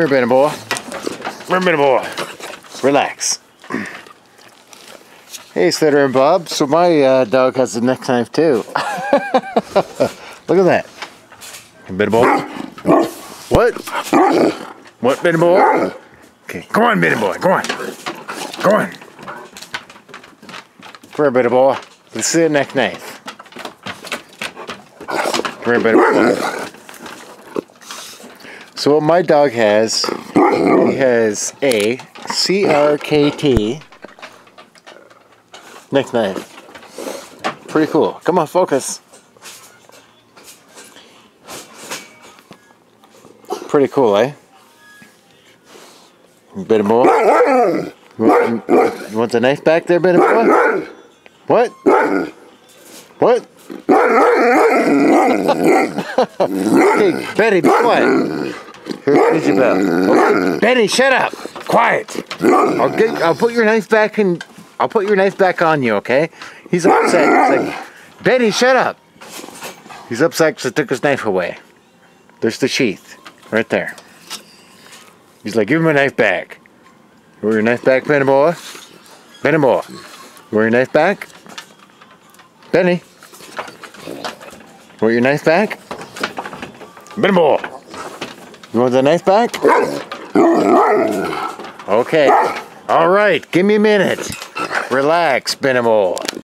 Come here, Benny boy. Come here, Benny boy. Relax. Hey, Slitter and Bob. So my dog has a neck knife too. Look at that. Hey, Benny boy. What? What, Benny boy? Okay, come on, Benny boy. Come on. Come on. Come here, Benny boy. Let's see a neck knife. Come here, Benny boy. So what my dog has, he has a CRKT neck knife. Pretty cool. Come on, focus. Pretty cool, eh? Benny boy. You want the knife back there, Benny boy? What? What? Hey, Betty, be quiet. Here's your bell. Okay, Benny, shut up. Quiet. I'll put your knife back and I'll put your knife back on you, okay? He's upset. He's like, Benny, shut up. He's upset because I took his knife away. There's the sheath. Right there. He's like, give me my knife back. You want your knife back, Benny boy? Benny boy. You want your knife back? Benny. Want your knife back? Benny boy. You want the knife back? Okay. Alright, give me a minute. Relax, Benny boy.